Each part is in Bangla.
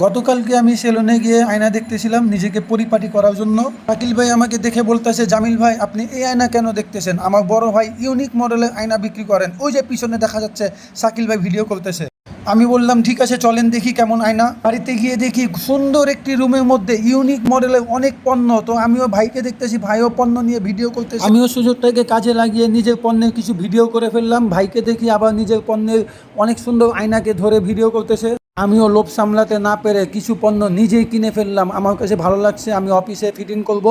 গতকালকে আমি সেলুনে গিয়ে আয়না দেখতেছিলাম নিজেকে পরিপাটি করার জন্য। শাকিল ভাই আমাকে দেখে বলতেছে, জামিল ভাই আপনি এই আয়না কেন দেখতেছেন? আমার বড় ভাই ইউনিক মডেলের আয়না বিক্রি করেন, ওই যে পিছনে দেখা যাচ্ছে শাকিল ভাই ভিডিও করতেছে। আমি বললাম ঠিক আছে চলেন দেখি কেমন আয়না। বাড়িতে গিয়ে দেখি সুন্দর একটি রুমের মধ্যে ইউনিক মডেলের অনেক পণ্য। তো আমিও ভাইকে দেখতেছি, ভাইও পণ্য নিয়ে ভিডিও করতেছি। আমিও সুযোগটাকে কাজে লাগিয়ে নিজের পণ্যের কিছু ভিডিও করে ফেললাম। ভাইকে দেখি আবার নিজের পণ্যের অনেক সুন্দর আয়নাকে ধরে ভিডিও করতেছে। আমিও লোভ সামলাতে না পেরে কিছু পণ্য নিজেই কিনে ফেললাম। আমার কাছে ভালো লাগছে, আমি অফিসে ফিটিং করব।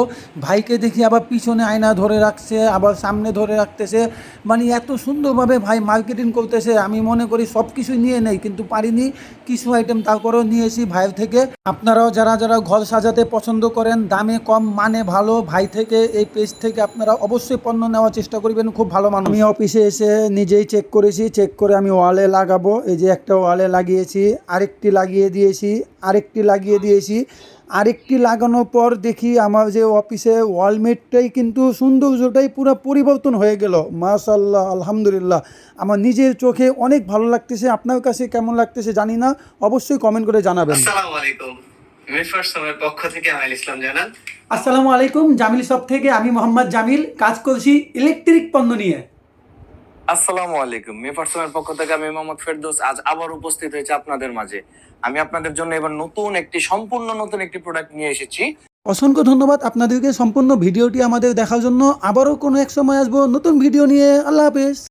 ভাইকে দেখি আবার পিছনে আয়না ধরে রাখছে, আবার সামনে ধরে রাখতেছে। মানে এত সুন্দরভাবে ভাই মার্কেটিং করতেছে। আমি মনে করি সব কিছুই নিয়ে নেই, কিন্তু পারিনি, কিছু আইটেম তারপরেও নিয়েছি ভাইয়ের থেকে। আপনারাও যারা যারা ঘর সাজাতে পছন্দ করেন, দামে কম মানে ভালো, ভাই থেকে এই পেজ থেকে আপনারা অবশ্যই পণ্য নেওয়ার চেষ্টা করবেন, খুব ভালো মানুষ। আমি অফিসে এসে নিজেই চেক করেছি, চেক করে আমি ওয়ালে লাগাবো। এই যে একটা ওয়ালে লাগিয়েছি, আরেকটি লাগিয়ে দিয়েছি, আরেকটি লাগিয়ে দিয়েছি। আরেকটি লাগানোর পর দেখি আমার যে অফিসে ওয়ালমেটটাই কিন্তু সৌন্দর্যটাই পুরো পরিবর্তন হয়ে গেল। মাশাআল্লাহ, আলহামদুলিল্লাহ, আমার নিজের চোখে অনেক ভালো লাগতেছে। আপনার কাছে কেমন লাগতেছে জানি না, অবশ্যই কমেন্ট করে জানাবেন। আসসালামু আলাইকুম, মেফার্স আমার পক্ষ থেকে আমিল ইসলাম জানান। আসসালামু আলাইকুম, জামিল শপ থেকে আমি মোহাম্মদ জামিল, কাজ করছি ইলেকট্রিক পণ্য নিয়ে। আসসালামু আলাইকুম, মেফার্সের পক্ষ থেকে আমি মোহাম্মদ ফেরদৌস আজ আবার উপস্থিত হয়েছে আপনাদের মাঝে। আমি আপনাদের জন্য এবার সম্পূর্ণ নতুন একটি প্রোডাক্ট নিয়ে এসেছি। অসংখ্য ধন্যবাদ আপনাদেরকে সম্পূর্ণ ভিডিওটি আমাদের দেখার জন্য। আবারও কোনো এক সময় আসবো নতুন ভিডিও নিয়ে। আল্লাহ হাফেজ।